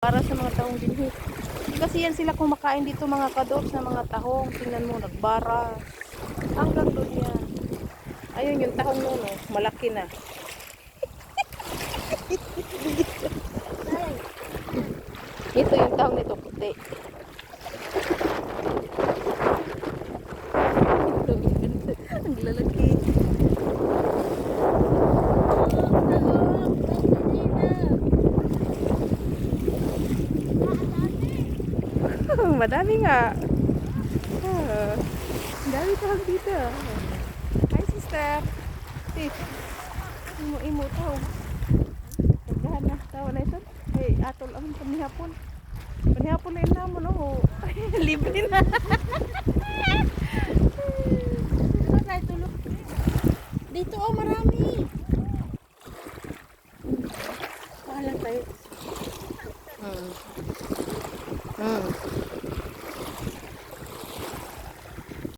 Para sa mga tahong dinhi. Kasi yan sila kumakain dito mga kadoks na mga tahong. Tingnan mo, nagbara. Hanggang doon yan. Ayun yung tahong nun, oh. Malaki na. Ito yung tahong nito, puti. Ito, ang lalaki. Madami nga. Dami tahong dito. Hi sister. Imo tao. Pagdahan na tawa na ito. Hey, atol ang panihapon. Panihapon na ina mo no. Libre na. Dito oh marami. Pahala tayo.